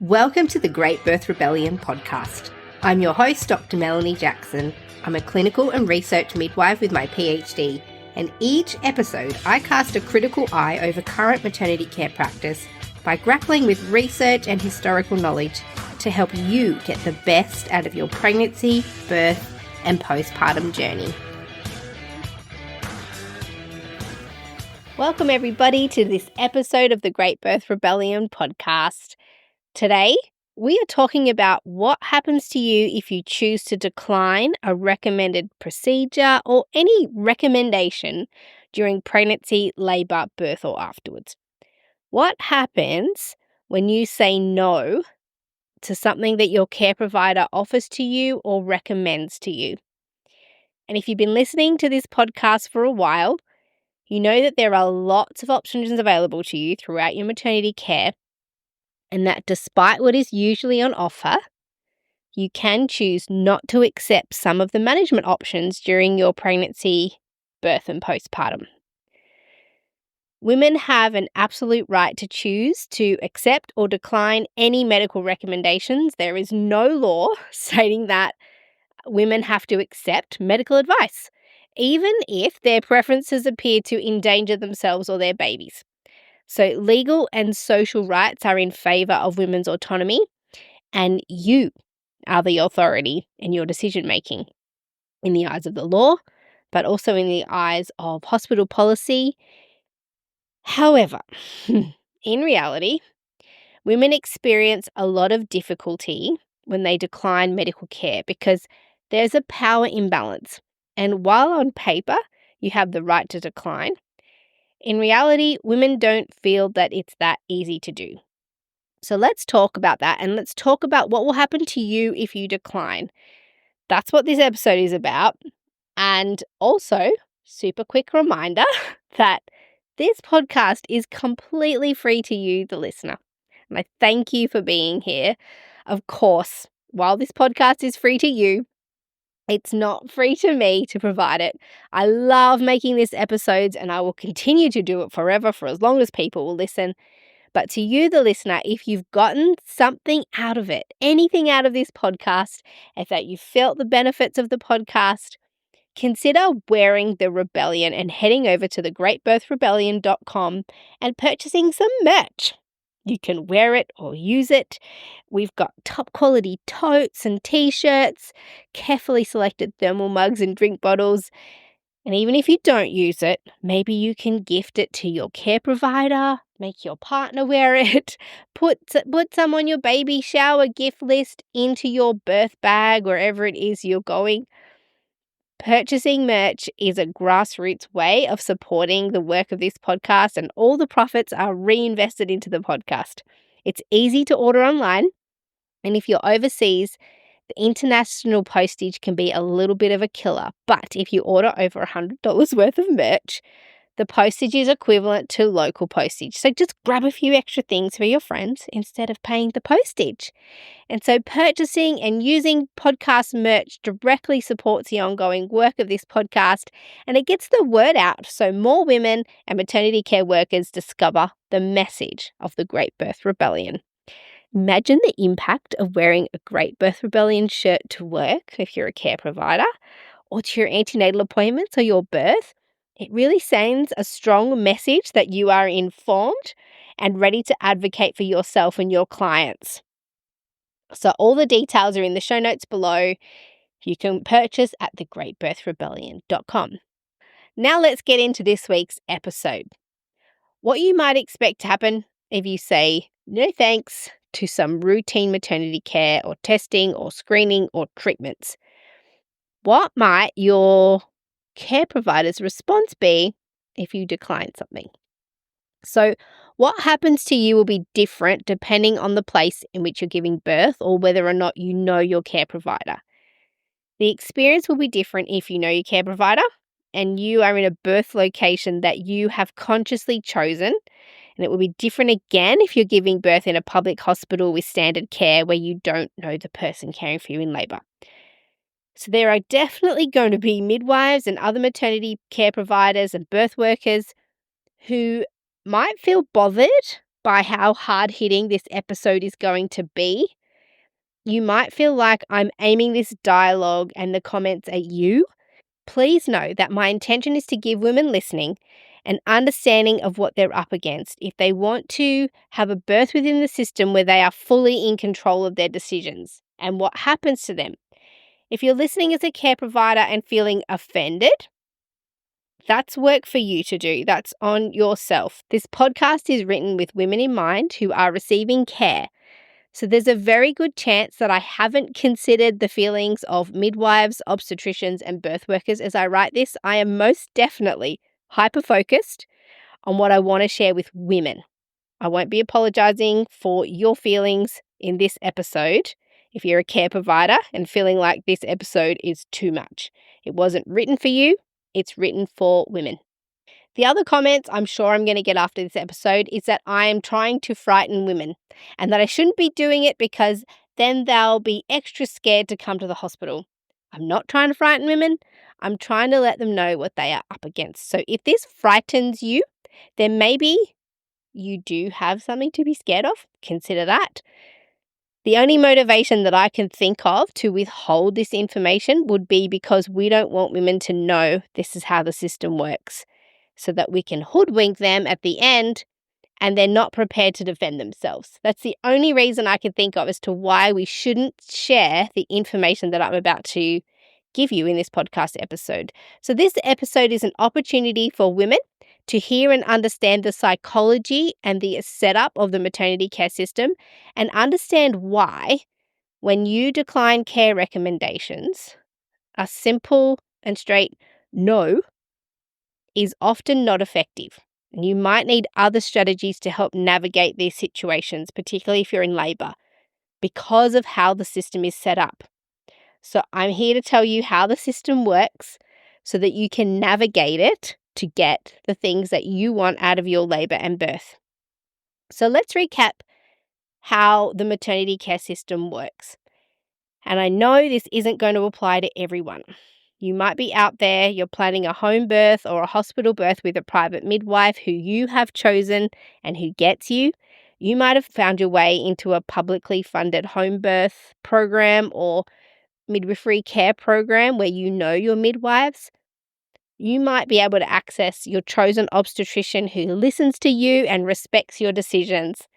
Welcome to the Great Birth Rebellion podcast. I'm your host, Dr. Melanie Jackson. I'm a clinical and research midwife with my PhD, and each episode I cast a critical eye over current maternity care practice by grappling with research and historical knowledge to help you get the best out of your pregnancy, birth, and postpartum journey. Welcome everybody to this episode of the Great Birth Rebellion podcast. Today, we are talking about what happens to you if you choose to decline a recommended procedure or any recommendation during pregnancy, labour, birth, or afterwards. What happens when you say no to something that your care provider offers to you or recommends to you? And if you've been listening to this podcast for a while, you know that there are lots of options available to you throughout your maternity care, and that despite what is usually on offer, you can choose not to accept some of the management options during your pregnancy, birth, and postpartum. Women have an absolute right to choose to accept or decline any medical recommendations. There is no law stating that women have to accept medical advice, even if their preferences appear to endanger themselves or their babies. So legal and social rights are in favour of women's autonomy, and you are the authority in your decision-making in the eyes of the law, but also in the eyes of hospital policy. However, in reality, women experience a lot of difficulty when they decline medical care because there's a power imbalance. And while on paper you have the right to decline, in reality, women don't feel that it's that easy to do. So let's talk about that, and let's talk about what will happen to you if you decline. That's what this episode is about. And also, super quick reminder that this podcast is completely free to you, the listener. And I thank you for being here. Of course, while this podcast is free to you, it's not free to me to provide it. I love making these episodes and I will continue to do it forever for as long as people will listen. But to you, the listener, if you've gotten something out of it, anything out of this podcast, if that you felt the benefits of the podcast, consider wearing the rebellion and heading over to thegreatbirthrebellion.com and purchasing some merch. You can wear it or use it. We've got top quality totes and t-shirts, carefully selected thermal mugs and drink bottles. And even if you don't use it, maybe you can gift it to your care provider, make your partner wear it, put some on your baby shower gift list, into your birth bag, wherever it is you're going. Purchasing merch is a grassroots way of supporting the work of this podcast, and all the profits are reinvested into the podcast. It's easy to order online, and if you're overseas, the international postage can be a little bit of a killer. But if you order over $100 worth of merch, the postage is equivalent to local postage. So just grab a few extra things for your friends instead of paying the postage. And so purchasing and using podcast merch directly supports the ongoing work of this podcast, and it gets the word out so more women and maternity care workers discover the message of the Great Birth Rebellion. Imagine the impact of wearing a Great Birth Rebellion shirt to work if you're a care provider, or to your antenatal appointments or your birth. It really sends a strong message that you are informed and ready to advocate for yourself and your clients. So all the details are in the show notes below. You can purchase at thegreatbirthrebellion.com. Now let's get into this week's episode. What you might expect to happen if you say no thanks to some routine maternity care or testing or screening or treatments. What might your care provider's response be if you decline something? So what happens to you will be different depending on the place in which you're giving birth or whether or not you know your care provider. The experience will be different if you know your care provider and you are in a birth location that you have consciously chosen. And it will be different again if you're giving birth in a public hospital with standard care where you don't know the person caring for you in labour. So there are definitely going to be midwives and other maternity care providers and birth workers who might feel bothered by how hard-hitting this episode is going to be, you might feel like I'm aiming this dialogue and the comments at you. Please know that my intention is to give women listening an understanding of what they're up against if they want to have a birth within the system where they are fully in control of their decisions and what happens to them. If you're listening as a care provider and feeling offended, that's work for you to do. That's on yourself. This podcast is written with women in mind who are receiving care. So there's a very good chance that I haven't considered the feelings of midwives, obstetricians, and birth workers as I write this. I am most definitely hyper-focused on what I want to share with women. I won't be apologizing for your feelings in this episode if you're a care provider and feeling like this episode is too much. It wasn't written for you. It's written for women. The other comments I'm sure I'm going to get after this episode is that I am trying to frighten women and that I shouldn't be doing it because then they'll be extra scared to come to the hospital. I'm not trying to frighten women. I'm trying to let them know what they are up against. So if this frightens you, then maybe you do have something to be scared of. Consider that. The only motivation that I can think of to withhold this information would be because we don't want women to know this is how the system works, so that we can hoodwink them at the end and they're not prepared to defend themselves. That's the only reason I can think of as to why we shouldn't share the information that I'm about to give you in this podcast episode. So this episode is an opportunity for women to hear and understand the psychology and the setup of the maternity care system and understand why, when you decline care recommendations, a simple and straight no is often not effective. You might need other strategies to help navigate these situations, particularly if you're in labour, because of how the system is set up. So I'm here to tell you how the system works so that you can navigate it to get the things that you want out of your labour and birth. So let's recap how the maternity care system works. And I know this isn't going to apply to everyone. You might be out there, you're planning a home birth or a hospital birth with a private midwife who you have chosen and who gets you. You might have found your way into a publicly funded home birth program or midwifery care program where you know your midwives. You might be able to access your chosen obstetrician who listens to you and respects your decisions.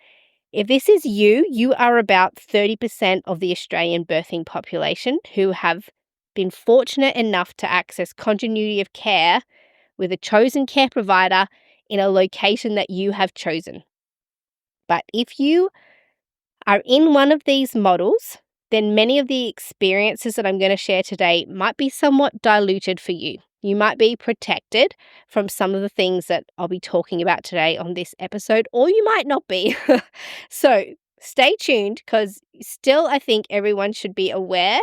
If this is you, you are about 30% of the Australian birthing population who have been fortunate enough to access continuity of care with a chosen care provider in a location that you have chosen. But if you are in one of these models, then many of the experiences that I'm going to share today might be somewhat diluted for you. You might be protected from some of the things that I'll be talking about today on this episode, or you might not be. So stay tuned, because still I think everyone should be aware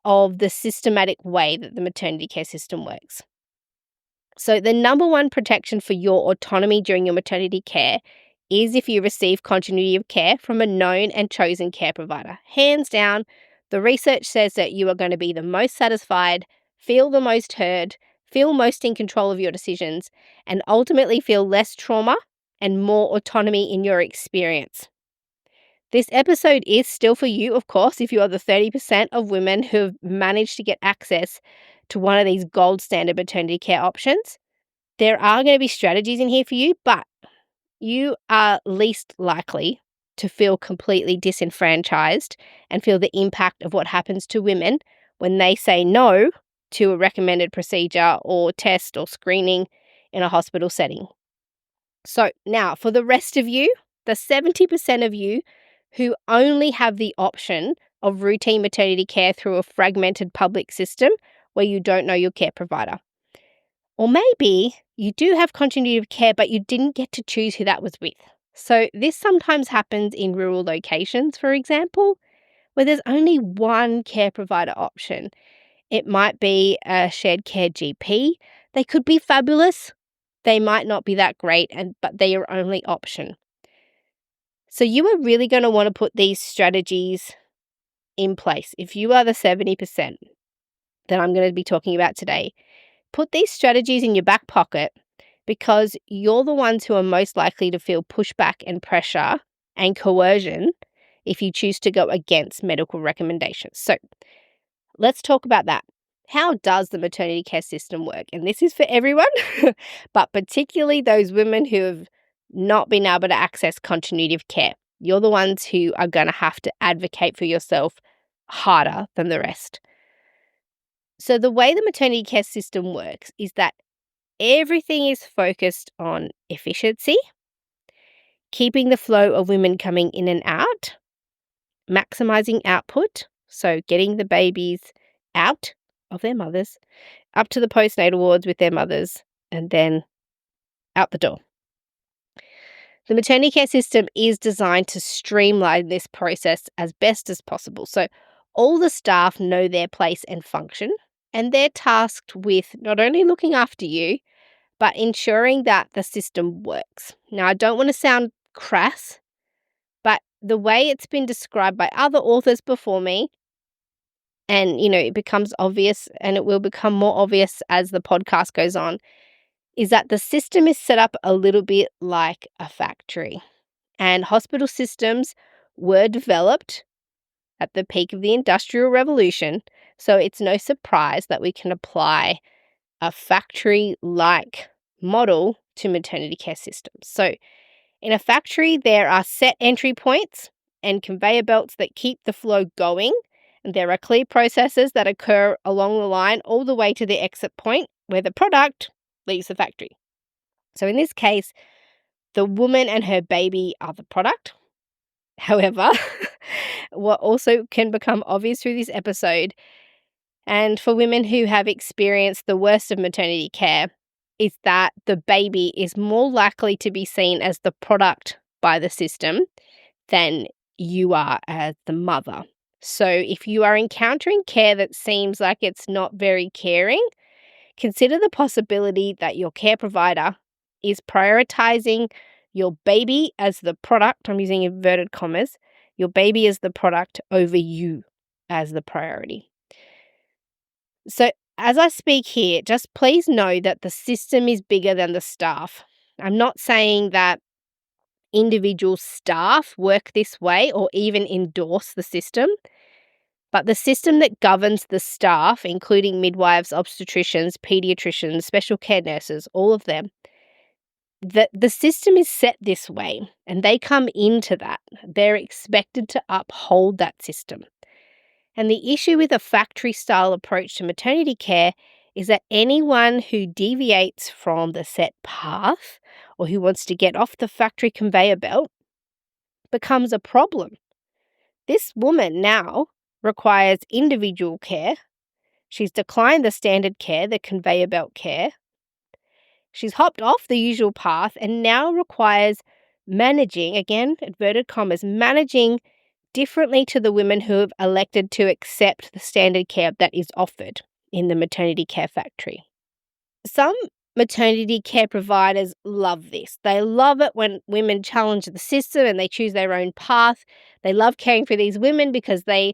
of the systematic way that the maternity care system works. So the number one protection for your autonomy during your maternity care is if you receive continuity of care from a known and chosen care provider. Hands down, the research says that you are going to be the most satisfied, feel the most heard, feel most in control of your decisions, and ultimately feel less trauma and more autonomy in your experience. This episode is still for you, of course, if you are the 30% of women who have managed to get access to one of these gold standard maternity care options. There are going to be strategies in here for you, but you are least likely to feel completely disenfranchised and feel the impact of what happens to women when they say no to a recommended procedure or test or screening in a hospital setting. So now for the rest of you, the 70% of you who only have the option of routine maternity care through a fragmented public system where you don't know your care provider. Or maybe you do have continuity of care, but you didn't get to choose who that was with. So this sometimes happens in rural locations, for example, where there's only one care provider option. It might be a shared care GP. They could be fabulous. They might not be that great, but they're your only option. So you are really going to want to put these strategies in place. If you are the 70% that I'm going to be talking about today, put these strategies in your back pocket because you're the ones who are most likely to feel pushback and pressure and coercion if you choose to go against medical recommendations. So let's talk about that. How does the maternity care system work? And this is for everyone, but particularly those women who have not been able to access continuity of care. You're the ones who are going to have to advocate for yourself harder than the rest. So the way the maternity care system works is that everything is focused on efficiency, keeping the flow of women coming in and out, maximizing output, so getting the babies out of their mothers, up to the postnatal wards with their mothers, and then out the door. The maternity care system is designed to streamline this process as best as possible. So all the staff know their place and function, and they're tasked with not only looking after you, but ensuring that the system works. Now, I don't want to sound crass, but the way it's been described by other authors before me, and, it becomes obvious, and it will become more obvious as the podcast goes on, is that the system is set up a little bit like a factory. And hospital systems were developed at the peak of the Industrial Revolution, so it's no surprise that we can apply a factory-like model to maternity care systems. So in a factory, there are set entry points and conveyor belts that keep the flow going, and there are clear processes that occur along the line all the way to the exit point where the product leaves the factory. So in this case, the woman and her baby are the product. However, what also can become obvious through this episode, and for women who have experienced the worst of maternity care, is that the baby is more likely to be seen as the product by the system than you are as the mother. So if you are encountering care that seems like it's not very caring, consider the possibility that your care provider is prioritizing your baby as the product, I'm using inverted commas, your baby as the product over you as the priority. So as I speak here, just please know that the system is bigger than the staff. I'm not saying that individual staff work this way or even endorse the system, but the system that governs the staff, including midwives, obstetricians, pediatricians, special care nurses, all of them, the system is set this way and they come into that. They're expected to uphold that system. And the issue with a factory-style approach to maternity care is that anyone who deviates from the set path or who wants to get off the factory conveyor belt becomes a problem. This woman now requires individual care. She's declined the standard care, the conveyor belt care. She's hopped off the usual path and now requires managing, again, inverted commas, managing differently to the women who have elected to accept the standard care that is offered in the maternity care factory. Some maternity care providers love this. They love it when women challenge the system and they choose their own path. They love caring for these women because they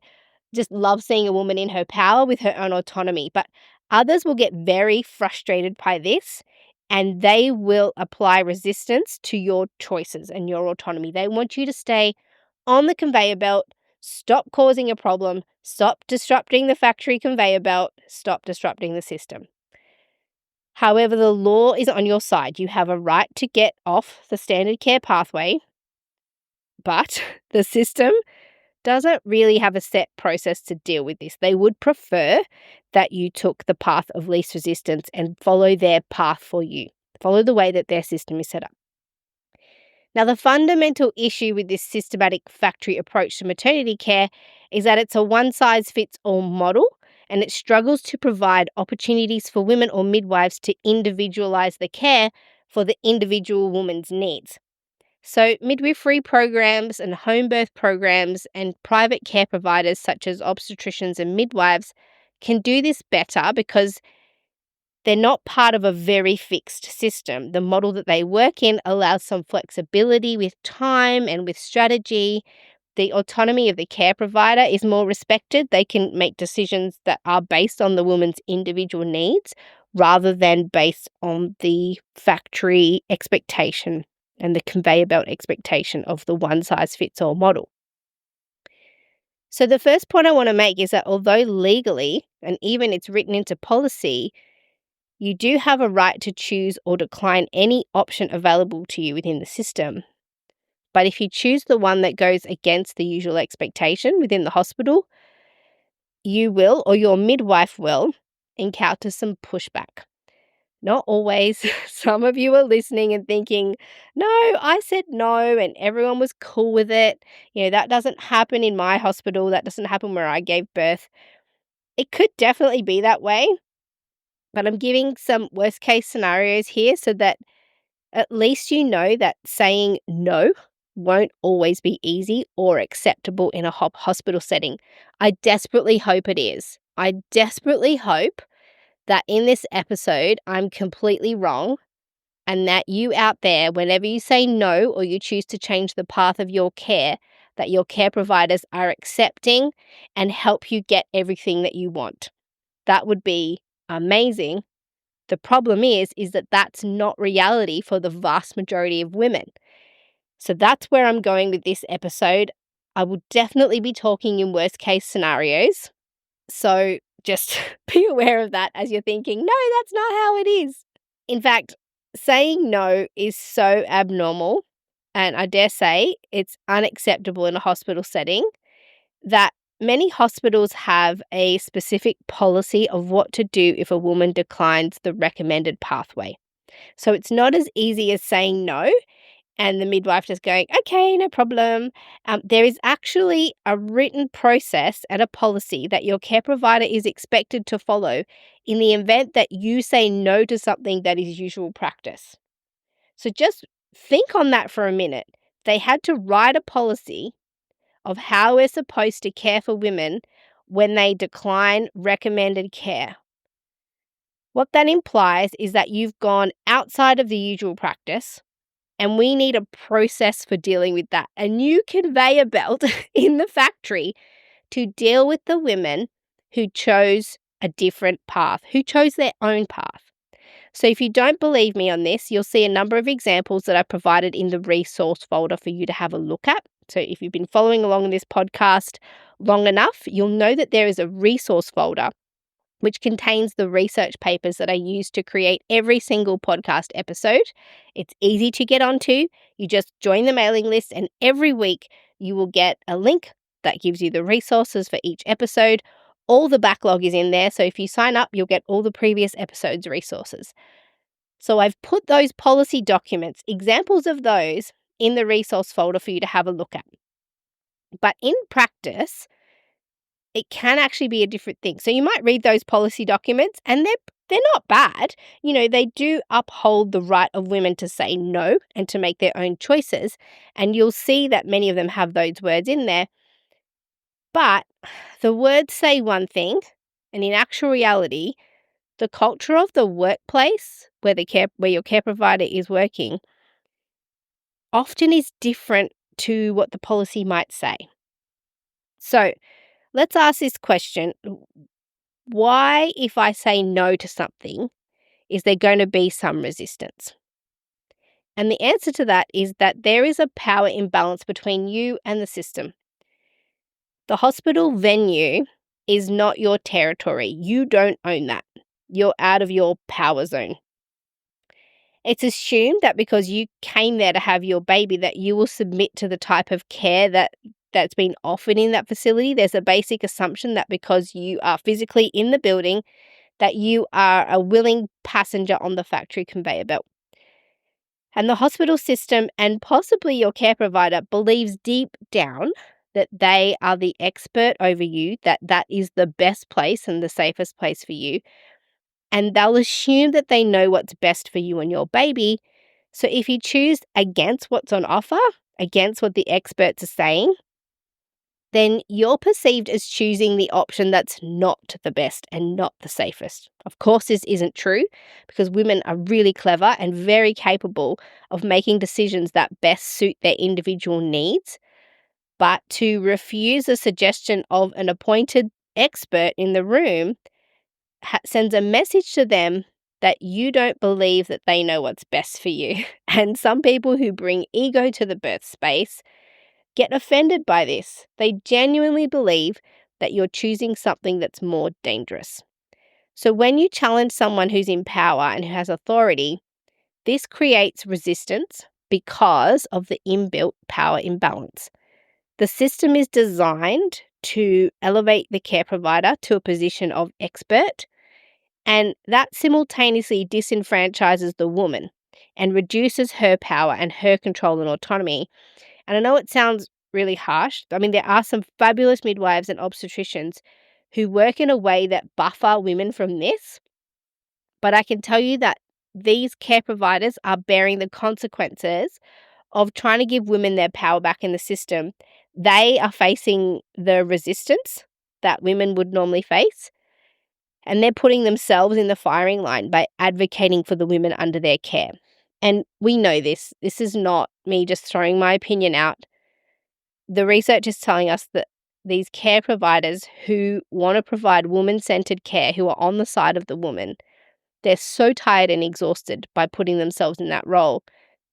just love seeing a woman in her power with her own autonomy. But others will get very frustrated by this and they will apply resistance to your choices and your autonomy. They want you to stay on the conveyor belt, stop causing a problem, stop disrupting the factory conveyor belt, stop disrupting the system. However, the law is on your side. You have a right to get off the standard care pathway, but the system doesn't really have a set process to deal with this. They would prefer that you took the path of least resistance and follow their path for you. Follow the way that their system is set up. Now, the fundamental issue with this systematic factory approach to maternity care is that it's a one-size-fits-all model and it struggles to provide opportunities for women or midwives to individualize the care for the individual woman's needs. So midwifery programs and home birth programs and private care providers such as obstetricians and midwives can do this better because they're not part of a very fixed system. The model that they work in allows some flexibility with time and with strategy. The autonomy of the care provider is more respected. They can make decisions that are based on the woman's individual needs, rather than based on the factory expectation and the conveyor belt expectation of the one-size-fits-all model. So the first point I want to make is that although legally, and even it's written into policy, you do have a right to choose or decline any option available to you within the system. But if you choose the one that goes against the usual expectation within the hospital, you will, or your midwife will, encounter some pushback. Not always. Some of you are listening and thinking, no, I said no and everyone was cool with it. That doesn't happen in my hospital. That doesn't happen where I gave birth. It could definitely be that way, but I'm giving some worst case scenarios here so that at least you know that saying no won't always be easy or acceptable in a hospital setting. I desperately hope it is. I desperately hope that in this episode, I'm completely wrong and that you out there, whenever you say no or you choose to change the path of your care, that your care providers are accepting and help you get everything that you want. That would be amazing. The problem is that that's not reality for the vast majority of women. So that's where I'm going with this episode. I will definitely be talking in worst case scenarios. So just be aware of that as you're thinking, no, that's not how it is. In fact, saying no is so abnormal, and I dare say it's unacceptable in a hospital setting, that many hospitals have a specific policy of what to do if a woman declines the recommended pathway. So it's not as easy as saying no and the midwife just going, okay, no problem. There is actually a written process and a policy that your care provider is expected to follow in the event that you say no to something that is usual practice. So just think on that for a minute. They had to write a policy of how we're supposed to care for women when they decline recommended care. What that implies is that you've gone outside of the usual practice, and we need a process for dealing with that. A new conveyor belt in the factory to deal with the women who chose a different path, who chose their own path. So if you don't believe me on this, you'll see a number of examples that I provided in the resource folder for you to have a look at. So if you've been following along in this podcast long enough, you'll know that there is a resource folder which contains the research papers that I use to create every single podcast episode. It's easy to get onto. You just join the mailing list, and every week you will get a link that gives you the resources for each episode. All the backlog is in there, so if you sign up, you'll get all the previous episodes' resources. So I've put those policy documents, examples of those, in the resource folder for you to have a look at. But in practice, it can actually be a different thing. So you might read those policy documents and they're not bad. They do uphold the right of women to say no and to make their own choices. And you'll see that many of them have those words in there. But the words say one thing, and in actual reality, the culture of the workplace where your care provider is working often is different to what the policy might say. So let's ask this question. Why, if I say no to something, is there going to be some resistance? And the answer to that is that there is a power imbalance between you and the system. The hospital venue is not your territory. You don't own that. You're out of your power zone. It's assumed that because you came there to have your baby, that you will submit to the type of care that's been offered in that facility. There's a basic assumption that because you are physically in the building, that you are a willing passenger on the factory conveyor belt. And the hospital system, and possibly your care provider, believes deep down that they are the expert over you, that is the best place and the safest place for you. And they'll assume that they know what's best for you and your baby. So if you choose against what's on offer, against what the experts are saying, then you're perceived as choosing the option that's not the best and not the safest. Of course, this isn't true because women are really clever and very capable of making decisions that best suit their individual needs. But to refuse a suggestion of an appointed expert in the room sends a message to them that you don't believe that they know what's best for you. And some people who bring ego to the birth space get offended by this. They genuinely believe that you're choosing something that's more dangerous. So when you challenge someone who's in power and who has authority, this creates resistance because of the inbuilt power imbalance. The system is designed to elevate the care provider to a position of expert, and that simultaneously disenfranchises the woman and reduces her power and her control and autonomy. And I know it sounds really harsh. I mean, there are some fabulous midwives and obstetricians who work in a way that buffer women from this, but I can tell you that these care providers are bearing the consequences of trying to give women their power back in the system. They are facing the resistance that women would normally face, and they're putting themselves in the firing line by advocating for the women under their care. And we know this. This is not me just throwing my opinion out. The research is telling us that these care providers who want to provide woman-centered care, who are on the side of the woman, they're so tired and exhausted by putting themselves in that role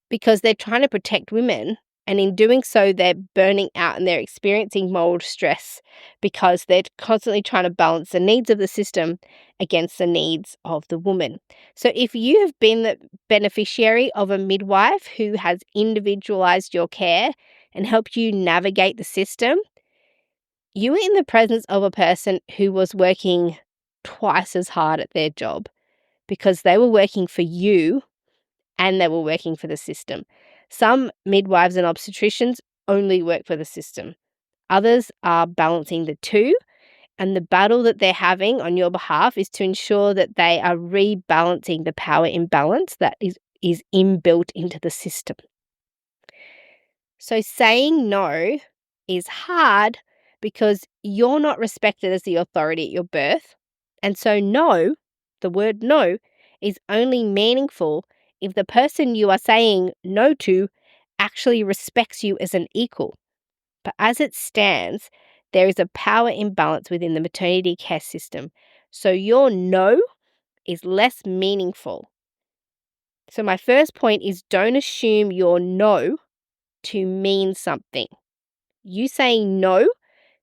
because they're trying to protect women. And in doing so, they're burning out and they're experiencing moral stress because they're constantly trying to balance the needs of the system against the needs of the woman. So if you have been the beneficiary of a midwife who has individualized your care and helped you navigate the system, you were in the presence of a person who was working twice as hard at their job because they were working for you and they were working for the system. Some midwives and obstetricians only work for the system. Others are balancing the two, and the battle that they're having on your behalf is to ensure that they are rebalancing the power imbalance that is inbuilt into the system. So saying no is hard because you're not respected as the authority at your birth. And so no, the word no, is only meaningful if the person you are saying no to actually respects you as an equal. But as it stands, there is a power imbalance within the maternity care system. So your no is less meaningful. So my first point is don't assume your no to mean something. You saying no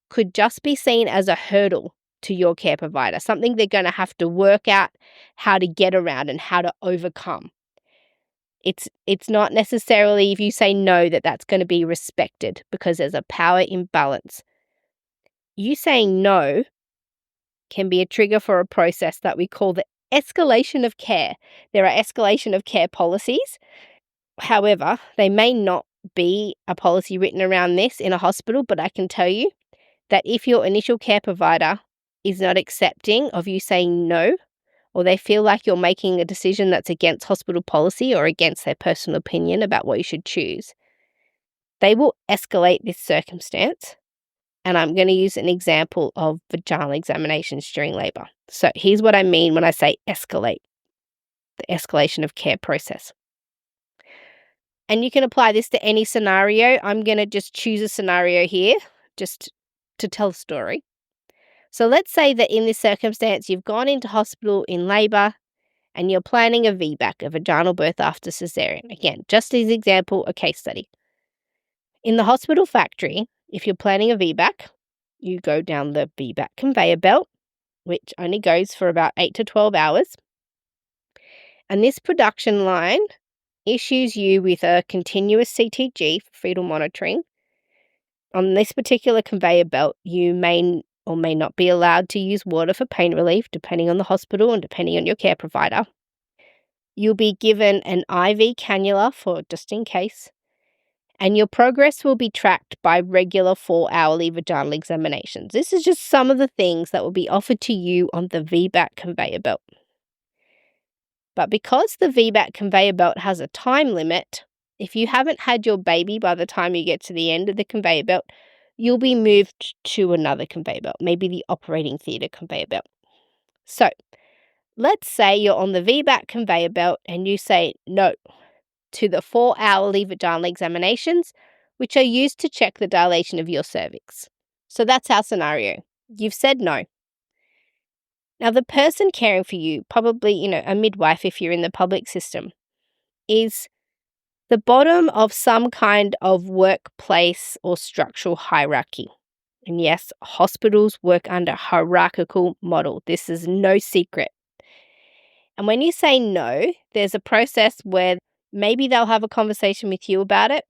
could just be seen as a hurdle to your care provider, something they're going to have to work out how to get around and how to overcome. It's not necessarily if you say no that's going to be respected because there's a power imbalance. You saying no can be a trigger for a process that we call the escalation of care. There are escalation of care policies. However, they may not be a policy written around this in a hospital, but I can tell you that if your initial care provider is not accepting of you saying no, or they feel like you're making a decision that's against hospital policy or against their personal opinion about what you should choose, they will escalate this circumstance. And I'm going to use an example of vaginal examinations during labour. So here's what I mean when I say escalate, the escalation of care process. And you can apply this to any scenario. I'm going to just choose a scenario here just to tell a story. So let's say that in this circumstance, you've gone into hospital in labour and you're planning a VBAC, a vaginal birth after cesarean. Again, just as example, a case study. In the hospital factory, if you're planning a VBAC, you go down the VBAC conveyor belt, which only goes for about 8 to 12 hours. And this production line issues you with a continuous CTG for fetal monitoring. On this particular conveyor belt, you may or may not be allowed to use water for pain relief, depending on the hospital and depending on your care provider. You'll be given an IV cannula for just in case, and your progress will be tracked by regular 4-hourly vaginal examinations. This is just some of the things that will be offered to you on the VBAC conveyor belt. But because the VBAC conveyor belt has a time limit, if you haven't had your baby by the time you get to the end of the conveyor belt, you'll be moved to another conveyor belt, maybe the operating theatre conveyor belt. So, let's say you're on the VBAC conveyor belt and you say no to the 4-hourly vaginal examinations, which are used to check the dilation of your cervix. So that's our scenario. You've said no. Now, the person caring for you, probably, a midwife if you're in the public system, is the bottom of some kind of workplace or structural hierarchy. And yes, hospitals work under a hierarchical model. This is no secret. And when you say no, there's a process where maybe they'll have a conversation with you about it.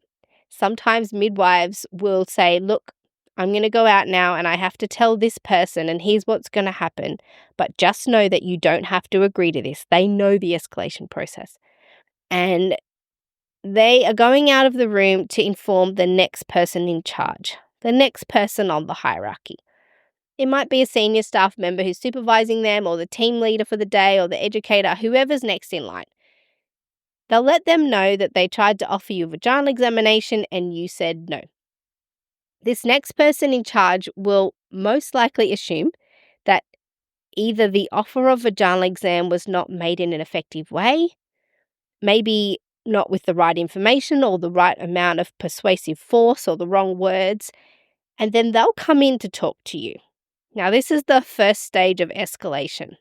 Sometimes midwives will say, look, I'm going to go out now and I have to tell this person and here's what's going to happen. But just know that you don't have to agree to this. They know the escalation process. And they are going out of the room to inform the next person in charge, the next person on the hierarchy. It might be a senior staff member who's supervising them, or the team leader for the day, or the educator, whoever's next in line. They'll let them know that they tried to offer you a vaginal examination and you said no. This next person in charge will most likely assume that either the offer of vaginal exam was not made in an effective way, maybe not with the right information or the right amount of persuasive force or the wrong words, and then they'll come in to talk to you. Now, this is the first stage of escalation.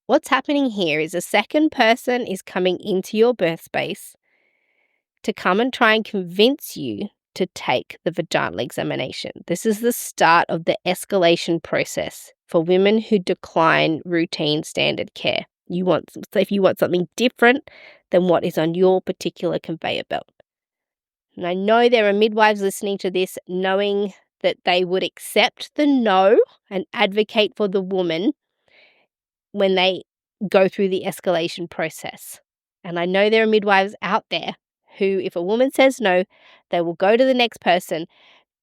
What's happening here is a second person is coming into your birth space to come and try and convince you to take the vaginal examination. This is the start of the escalation process for women who decline routine standard care. If you want something different than what is on your particular conveyor belt. And I know there are midwives listening to this knowing that they would accept the no and advocate for the woman when they go through the escalation process. And I know there are midwives out there who, if a woman says no, they will go to the next person,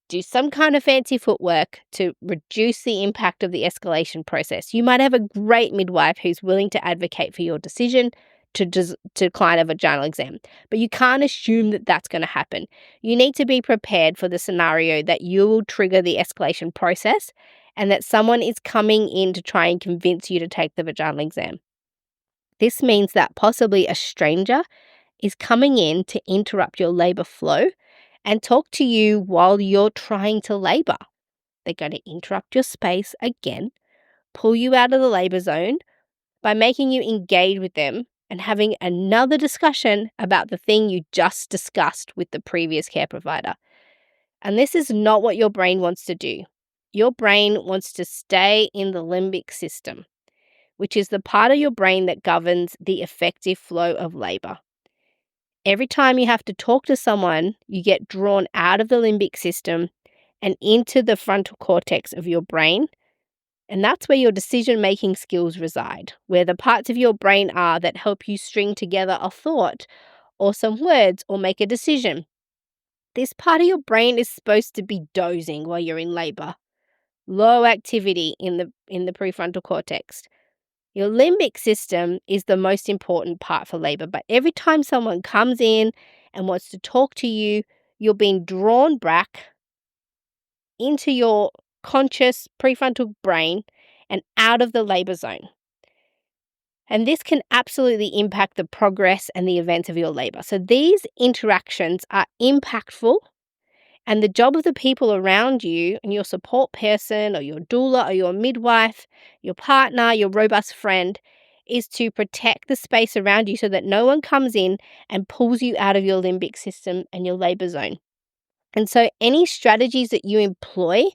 do some kind of fancy footwork to reduce the impact of the escalation process. You might have a great midwife who's willing to advocate for your decision to decline a vaginal exam, but you can't assume that that's going to happen. You need to be prepared for the scenario that you will trigger the escalation process and that someone is coming in to try and convince you to take the vaginal exam. This means that possibly a stranger is coming in to interrupt your labor flow and talk to you while you're trying to labor. They're going to interrupt your space again, pull you out of the labor zone by making you engage with them and having another discussion about the thing you just discussed with the previous care provider. And this is not what your brain wants to do. Your brain wants to stay in the limbic system, which is the part of your brain that governs the effective flow of labor. Every time you have to talk to someone, you get drawn out of the limbic system and into the frontal cortex of your brain. And that's where your decision-making skills reside, where the parts of your brain are that help you string together a thought or some words or make a decision. This part of your brain is supposed to be dozing while you're in labor. Low activity in the prefrontal cortex. Your limbic system is the most important part for labor, but every time someone comes in and wants to talk to you, you're being drawn back into your conscious prefrontal brain and out of the labor zone. And this can absolutely impact the progress and the events of your labor. So these interactions are impactful. And the job of the people around you and your support person or your doula or your midwife, your partner, your robust friend is to protect the space around you so that no one comes in and pulls you out of your limbic system and your labor zone. And so any strategies that you employ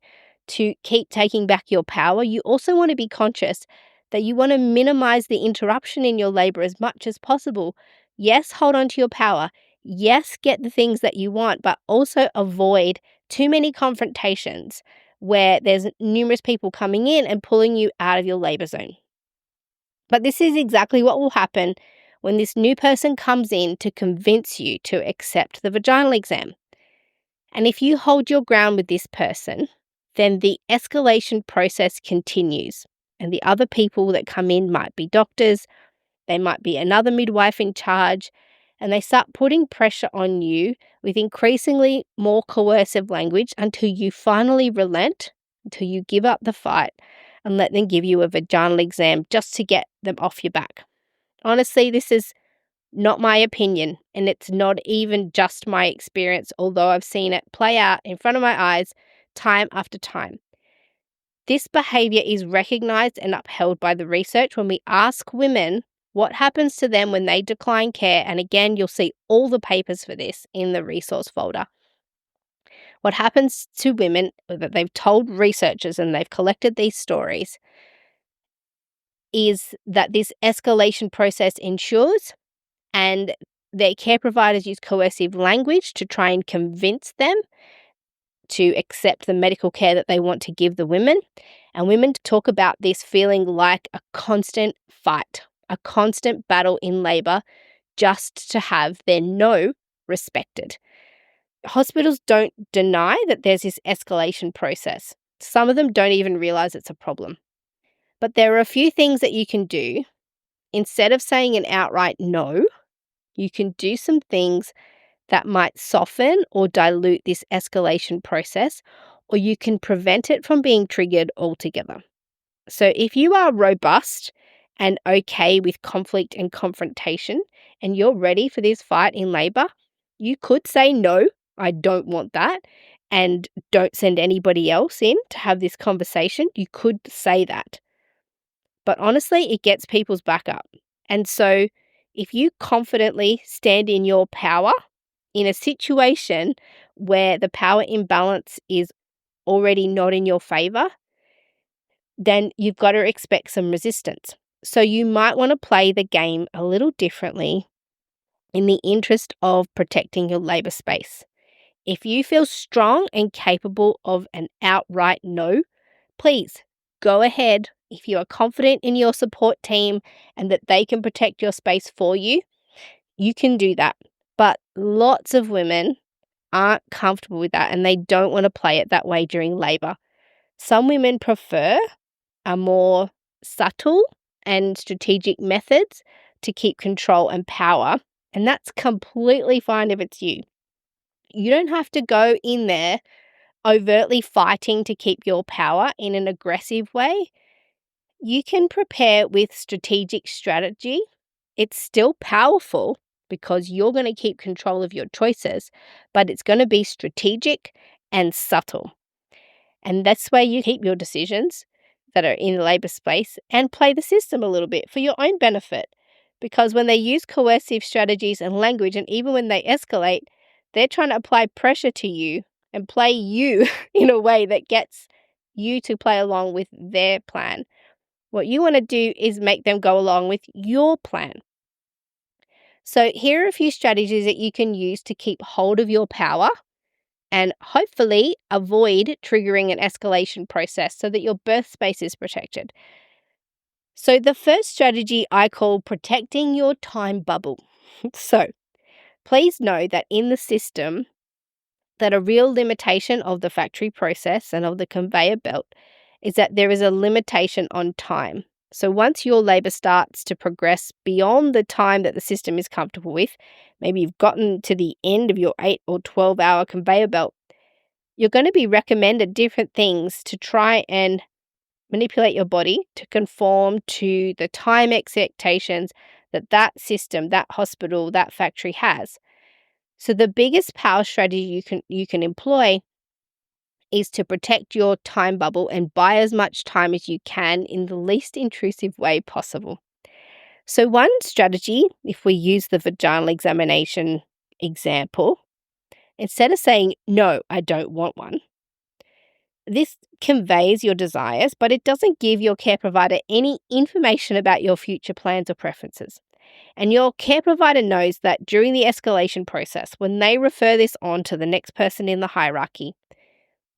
to keep taking back your power, you also want to be conscious that you want to minimize the interruption in your labor as much as possible. Yes, hold on to your power. Yes, get the things that you want, but also avoid too many confrontations where there's numerous people coming in and pulling you out of your labor zone. But this is exactly what will happen when this new person comes in to convince you to accept the vaginal exam. And if you hold your ground with this person, then the escalation process continues. And the other people that come in might be doctors, they might be another midwife in charge, and they start putting pressure on you with increasingly more coercive language until you finally relent, until you give up the fight and let them give you a vaginal exam just to get them off your back. Honestly, this is not my opinion, and it's not even just my experience, although I've seen it play out in front of my eyes time after time. This behavior is recognized and upheld by the research when we ask women what happens to them when they decline care. And again, you'll see all the papers for this in the resource folder. What happens to women that they've told researchers and they've collected these stories is that this escalation process ensures, and their care providers use coercive language to try and convince them to accept the medical care that they want to give the women. And women talk about this feeling like a constant fight, a constant battle in labour just to have their no respected. Hospitals don't deny that there's this escalation process. Some of them don't even realise it's a problem. But there are a few things that you can do. Instead of saying an outright no, you can do some things that might soften or dilute this escalation process, or you can prevent it from being triggered altogether. So if you are robust and okay with conflict and confrontation, and you're ready for this fight in labour, you could say, no, I don't want that, and don't send anybody else in to have this conversation. You could say that. But honestly, it gets people's back up. And so if you confidently stand in your power in a situation where the power imbalance is already not in your favour, then you've got to expect some resistance. So you might want to play the game a little differently in the interest of protecting your labour space. If you feel strong and capable of an outright no, please go ahead. If you are confident in your support team and that they can protect your space for you, you can do that. But lots of women aren't comfortable with that and they don't want to play it that way during labour. Some women prefer a more subtle and strategic methods to keep control and power, and that's completely fine if it's you. You don't have to go in there overtly fighting to keep your power in an aggressive way. You can prepare with strategic strategy. It's still powerful because you're going to keep control of your choices, but it's going to be strategic and subtle. And that's where you keep your decisions that are in the labour space and play the system a little bit for your own benefit. Because when they use coercive strategies and language, and even when they escalate, they're trying to apply pressure to you and play you in a way that gets you to play along with their plan. What you want to do is make them go along with your plan. So here are a few strategies that you can use to keep hold of your power and hopefully avoid triggering an escalation process so that your birth space is protected. So the first strategy I call protecting your time bubble. So please know that in the system, that a real limitation of the factory process and of the conveyor belt is that there is a limitation on time. So once your labour starts to progress beyond the time that the system is comfortable with, maybe you've gotten to the end of your 8 or 12-hour conveyor belt, you're going to be recommended different things to try and manipulate your body to conform to the time expectations that that system, that hospital, that factory has. So the biggest power strategy you can employ is to protect your time bubble and buy as much time as you can in the least intrusive way possible. So one strategy, if we use the vaginal examination example, instead of saying, no, I don't want one, this conveys your desires, but it doesn't give your care provider any information about your future plans or preferences. And your care provider knows that during the escalation process, when they refer this on to the next person in the hierarchy,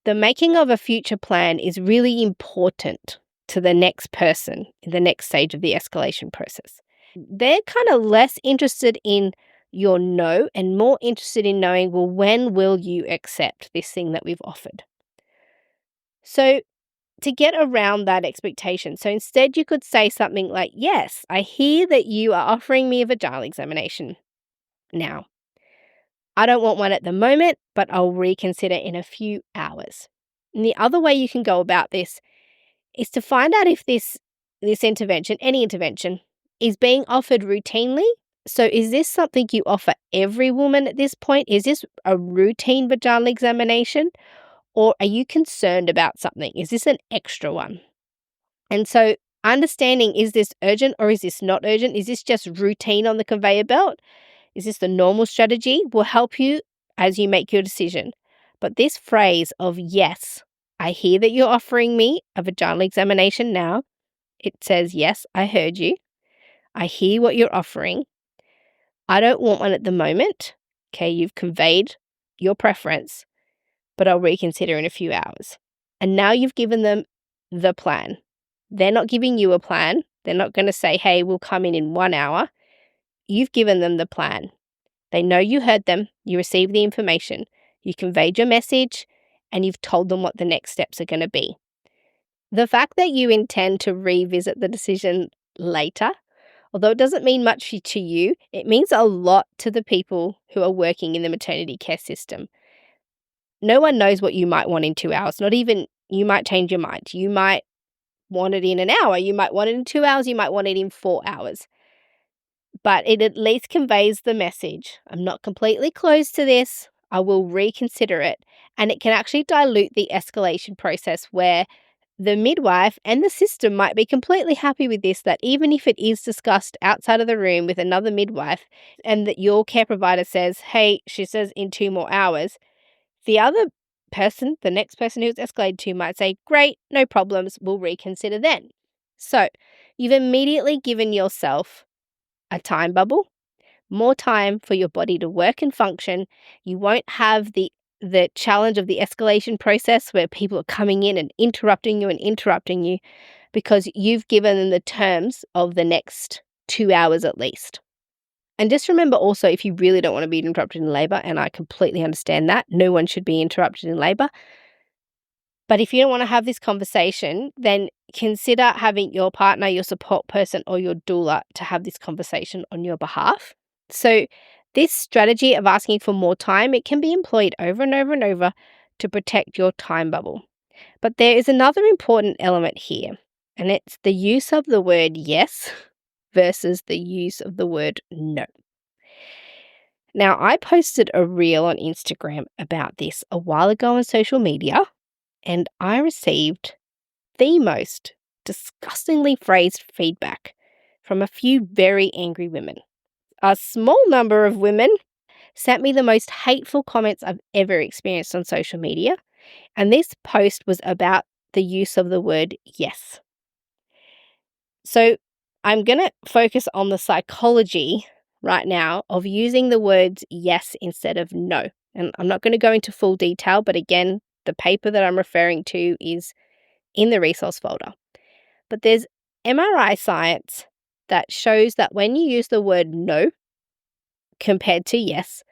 the making of a future plan is really important to the next person in the next stage of the escalation process. They're kind of less interested in your no and more interested in knowing, well, when will you accept this thing that we've offered? So to get around that expectation, so instead you could say something like, yes, I hear that you are offering me a vaginal examination now. I don't want one at the moment, but I'll reconsider in a few hours. And the other way you can go about this is to find out if this intervention, any intervention, is being offered routinely. So is this something you offer every woman at this point? Is this a routine vaginal examination? Or are you concerned about something? Is this an extra one? And so understanding, is this urgent or is this not urgent? Is this just routine on the conveyor belt? Is this the normal strategy? Will help you as you make your decision. But this phrase of yes, I hear that you're offering me a vaginal examination now. It says, yes, I heard you. I hear what you're offering. I don't want one at the moment. Okay, you've conveyed your preference, but I'll reconsider in a few hours. And now you've given them the plan. They're not giving you a plan. They're not going to say, hey, we'll come in 1 hour. You've given them the plan. They know you heard them, you received the information, you conveyed your message, and you've told them what the next steps are going to be. The fact that you intend to revisit the decision later, although it doesn't mean much to you, it means a lot to the people who are working in the maternity care system. No one knows what you might want in 2 hours, not even you might change your mind. You might want it in an hour, you might want it in 2 hours, you might want it in 4 hours. But it at least conveys the message. I'm not completely closed to this. I will reconsider it. And it can actually dilute the escalation process where the midwife and the system might be completely happy with this, that even if it is discussed outside of the room with another midwife and that your care provider says, hey, she says in 2 more hours, the other person, the next person who's escalated to might say, great, no problems, we'll reconsider then. So you've immediately given yourself a time bubble, more time for your body to work and function. You won't have the challenge of the escalation process where people are coming in and interrupting you because you've given them the terms of the next 2 hours at least. And just remember also, if you really don't want to be interrupted in labour, and I completely understand that, no one should be interrupted in labour. But if you don't want to have this conversation, then consider having your partner, your support person, or your doula to have this conversation on your behalf. So this strategy of asking for more time, it can be employed over and over and over to protect your time bubble. But there is another important element here, and it's the use of the word yes versus the use of the word no. Now, I posted a reel on Instagram about this a while ago on social media, and I received the most disgustingly phrased feedback from a few very angry women. A small number of women sent me the most hateful comments I've ever experienced on social media, and this post was about the use of the word yes. So I'm going to focus on the psychology right now of using the words yes instead of no. And I'm not going to go into full detail, but again, the paper that I'm referring to is in the resource folder. But there's MRI science that shows that when you use the word no compared to yes,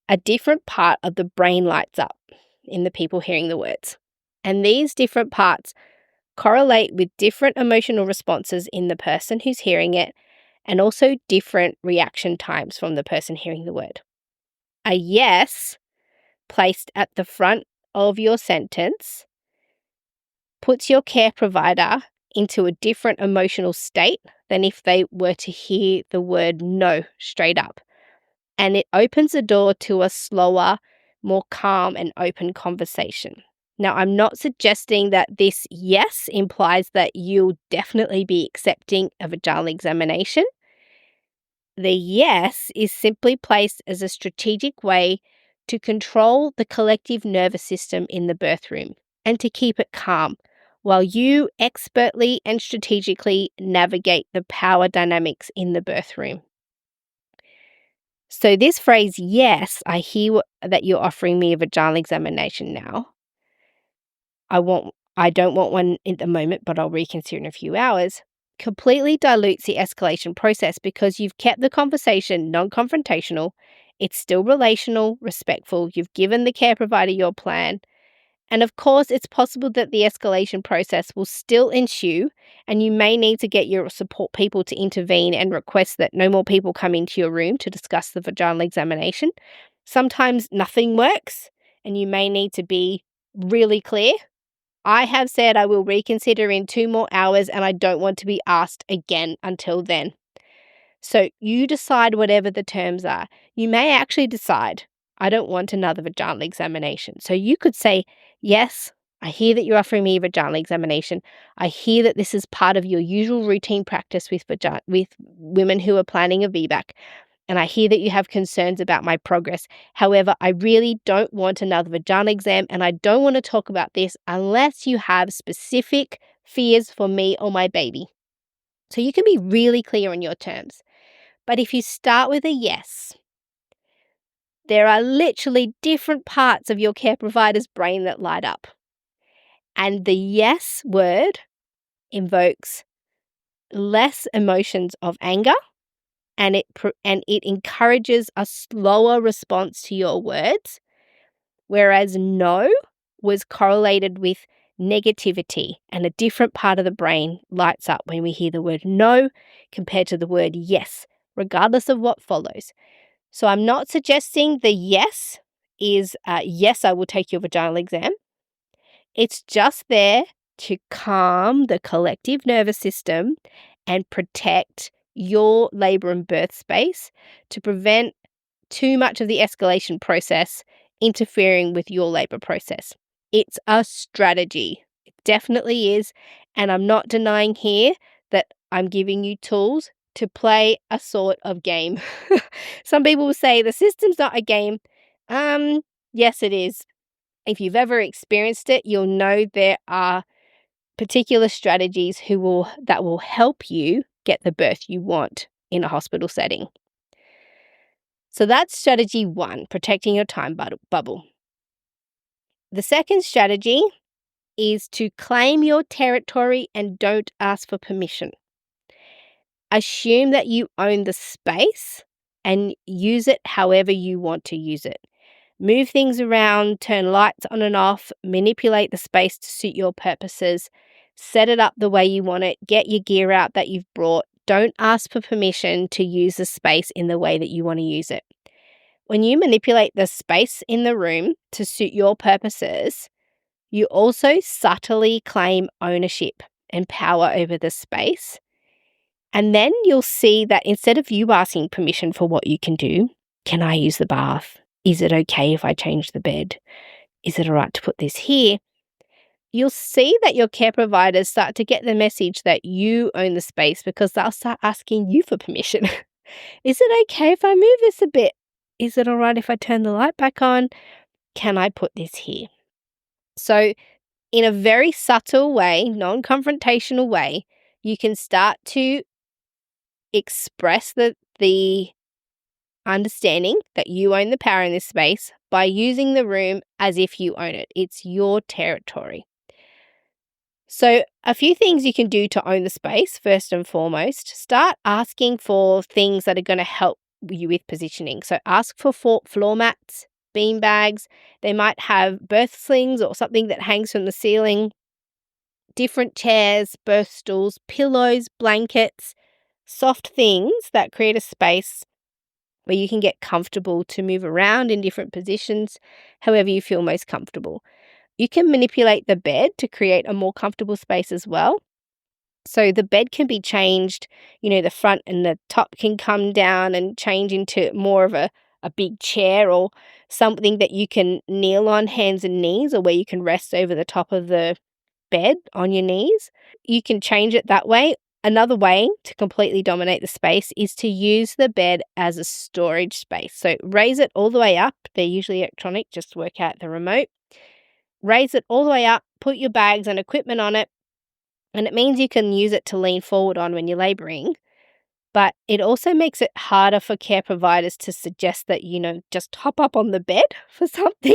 a different part of the brain lights up in the people hearing the words. And these different parts correlate with different emotional responses in the person who's hearing it, and also different reaction times from the person hearing the word. A yes placed at the front of your sentence puts your care provider into a different emotional state than if they were to hear the word no straight up. And it opens the door to a slower, more calm and open conversation. Now, I'm not suggesting that this yes implies that you'll definitely be accepting a vaginal examination. The yes is simply placed as a strategic way to control the collective nervous system in the birth room and to keep it calm while you expertly and strategically navigate the power dynamics in the birth room. So this phrase, yes, I hear that you're offering me a vaginal examination now. I don't want one at the moment, but I'll reconsider in a few hours, completely dilutes the escalation process because you've kept the conversation non-confrontational. It's still relational, respectful. You've given the care provider your plan. And of course, it's possible that the escalation process will still ensue, and you may need to get your support people to intervene and request that no more people come into your room to discuss the vaginal examination. Sometimes nothing works, and you may need to be really clear. I have said I will reconsider in 2 more hours, and I don't want to be asked again until then. So you decide whatever the terms are. You may actually decide, I don't want another vaginal examination. So you could say Yes, I hear that you're offering me a vaginal examination. I hear that this is part of your usual routine practice with women who are planning a VBAC, and I hear that you have concerns about my progress. However, I really don't want another vaginal exam, and I don't want to talk about this unless you have specific fears for me or my baby. So you can be really clear on your terms. But if you start with a yes, there are literally different parts of your care provider's brain that light up. And the yes word invokes less emotions of anger, and it encourages a slower response to your words, whereas no was correlated with negativity, and a different part of the brain lights up when we hear the word no compared to the word yes, regardless of what follows. So I'm not suggesting the yes is yes, I will take your vaginal exam. It's just there to calm the collective nervous system and protect your labor and birth space to prevent too much of the escalation process interfering with your labor process. It's a strategy. It definitely is. And I'm not denying here that I'm giving you tools to play a sort of game. Some people will say the system's not a game. Yes, it is. If you've ever experienced it, you'll know there are particular strategies that will help you get the birth you want in a hospital setting. So that's strategy 1, protecting your time bubble. The second strategy is to claim your territory and don't ask for permission. Assume that you own the space and use it however you want to use it. Move things around, turn lights on and off, manipulate the space to suit your purposes, set it up the way you want it, get your gear out that you've brought. Don't ask for permission to use the space in the way that you want to use it. When you manipulate the space in the room to suit your purposes, you also subtly claim ownership and power over the space. And then you'll see that instead of you asking permission for what you can do, can I use the bath? Is it okay if I change the bed? Is it all right to put this here? You'll see that your care providers start to get the message that you own the space because they'll start asking you for permission. Is it okay if I move this a bit? Is it all right if I turn the light back on? Can I put this here? So in a very subtle way, non-confrontational way, you can start to express the understanding that you own the power in this space by using the room as if you own it. It's your territory. So a few things you can do to own the space, first and foremost, start asking for things that are going to help you with positioning. So ask for floor mats, bean bags. They might have birth slings or something that hangs from the ceiling, different chairs, birth stools, pillows, blankets, soft things that create a space where you can get comfortable to move around in different positions, however you feel most comfortable. You can manipulate the bed to create a more comfortable space as well. So the bed can be changed, the front and the top can come down and change into more of a big chair or something that you can kneel on hands and knees, or where you can rest over the top of the bed on your knees. You can change it that way. Another way to completely dominate the space is to use the bed as a storage space. So raise it all the way up. They're usually electronic, just work out the remote. Raise it all the way up, put your bags and equipment on it, and it means you can use it to lean forward on when you're labouring. But it also makes it harder for care providers to suggest that, just hop up on the bed for something.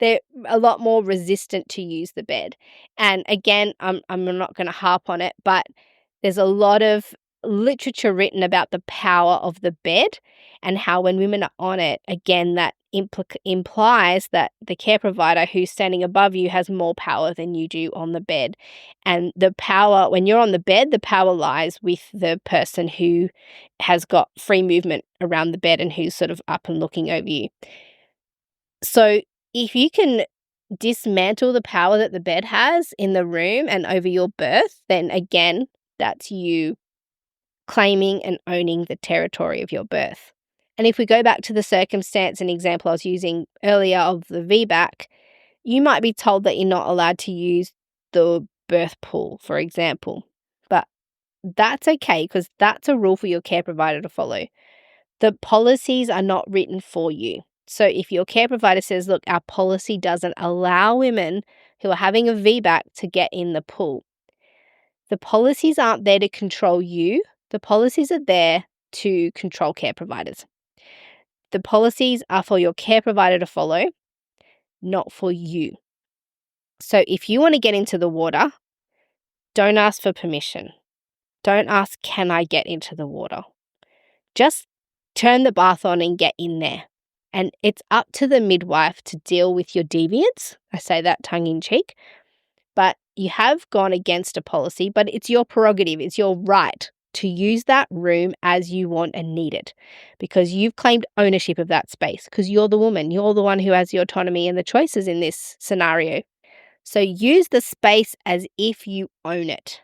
They're a lot more resistant to use the bed. And again, I'm not going to harp on it, but there's a lot of literature written about the power of the bed and how when women are on it, again, that implies that the care provider who's standing above you has more power than you do on the bed. And the power, when you're on the bed, the power lies with the person who has got free movement around the bed and who's sort of up and looking over you. So if you can dismantle the power that the bed has in the room and over your birth, then again, that's you claiming and owning the territory of your birth. And if we go back to the circumstance and example I was using earlier of the VBAC, you might be told that you're not allowed to use the birth pool, for example, but that's okay because that's a rule for your care provider to follow. The policies are not written for you. So if your care provider says, look, our policy doesn't allow women who are having a VBAC to get in the pool, the policies aren't there to control you. The policies are there to control care providers. The policies are for your care provider to follow, not for you. So if you want to get into the water, don't ask for permission. Don't ask, can I get into the water? Just turn the bath on and get in there. And it's up to the midwife to deal with your deviance. I say that tongue in cheek. But you have gone against a policy, but it's your prerogative. It's your right to use that room as you want and need it because you've claimed ownership of that space because you're the woman. You're the one who has the autonomy and the choices in this scenario. So use the space as if you own it.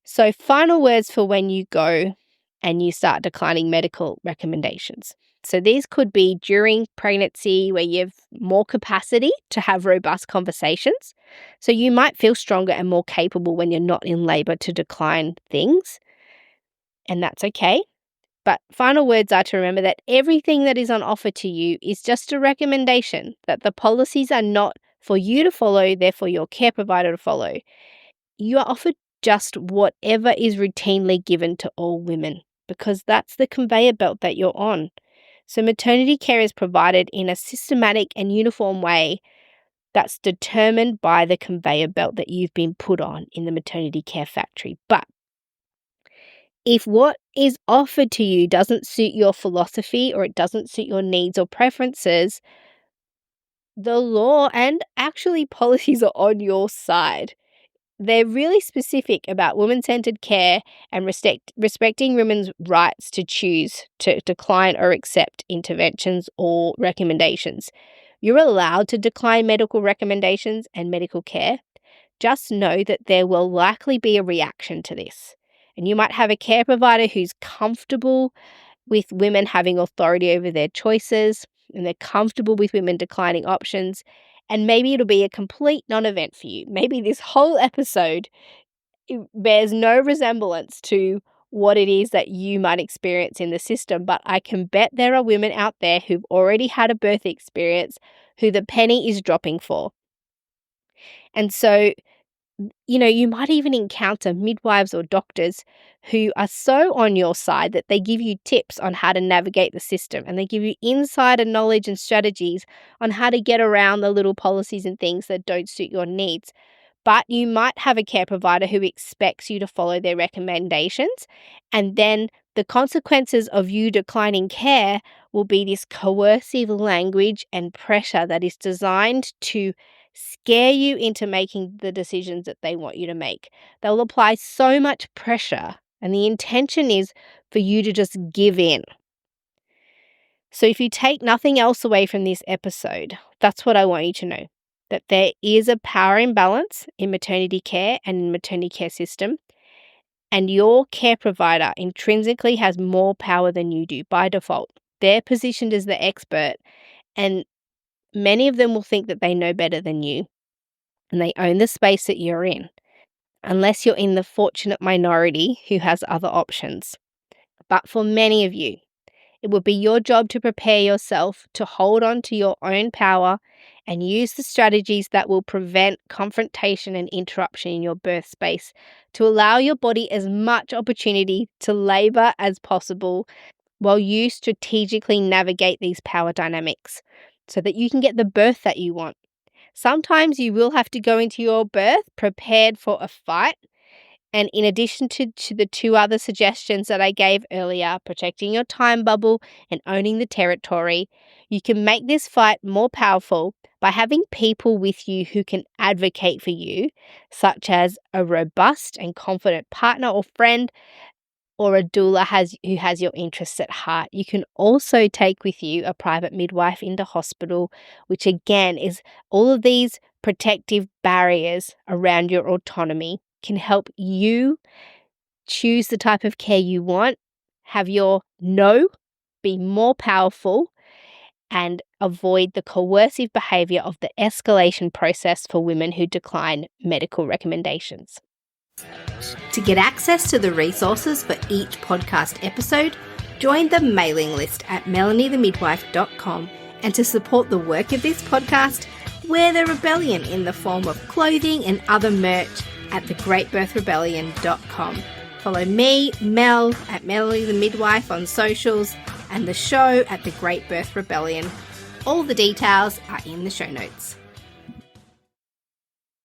So final words for when you go and you start declining medical recommendations. So these could be during pregnancy where you have more capacity to have robust conversations. So you might feel stronger and more capable when you're not in labor to decline things. And that's okay. But final words are to remember that everything that is on offer to you is just a recommendation, that the policies are not for you to follow, they're for your care provider to follow. You are offered just whatever is routinely given to all women because that's the conveyor belt that you're on. So maternity care is provided in a systematic and uniform way that's determined by the conveyor belt that you've been put on in the maternity care factory. But if what is offered to you doesn't suit your philosophy or it doesn't suit your needs or preferences, the law and actually policies are on your side. They're really specific about women-centered care and respecting women's rights to choose to decline or accept interventions or recommendations. You're allowed to decline medical recommendations and medical care. Just know that there will likely be a reaction to this. And you might have a care provider who's comfortable with women having authority over their choices and they're comfortable with women declining options. And maybe it'll be a complete non-event for you. Maybe this whole episode bears no resemblance to what it is that you might experience in the system, but I can bet there are women out there who've already had a birth experience who the penny is dropping for. And so, you might even encounter midwives or doctors who are so on your side that they give you tips on how to navigate the system and they give you insider knowledge and strategies on how to get around the little policies and things that don't suit your needs. But you might have a care provider who expects you to follow their recommendations, and then the consequences of you declining care will be this coercive language and pressure that is designed to scare you into making the decisions that they want you to make. They'll apply so much pressure, and the intention is for you to just give in. So if you take nothing else away from this episode, that's what I want you to know. That there is a power imbalance in maternity care and in the maternity care system, and your care provider intrinsically has more power than you do by default. They're positioned as the expert, and many of them will think that they know better than you, and they own the space that you're in, unless you're in the fortunate minority who has other options. But for many of you, it will be your job to prepare yourself to hold on to your own power and use the strategies that will prevent confrontation and interruption in your birth space to allow your body as much opportunity to labor as possible while you strategically navigate these power dynamics so that you can get the birth that you want. Sometimes you will have to go into your birth prepared for a fight. And in addition to the two other suggestions that I gave earlier, protecting your time bubble and owning the territory, you can make this fight more powerful by having people with you who can advocate for you, such as a robust and confident partner or friend, or a doula who has your interests at heart. You can also take with you a private midwife into hospital, which again is all of these protective barriers around your autonomy can help you choose the type of care you want, have your no be more powerful, and avoid the coercive behaviour of the escalation process for women who decline medical recommendations. To get access to the resources for each podcast episode, join the mailing list at melaniethemidwife.com, and to support the work of this podcast, wear the rebellion in the form of clothing and other merch at thegreatbirthrebellion.com. Follow me, Mel, at Melanie the Midwife on socials, and the show at The Great Birth Rebellion. All the details are in the show notes.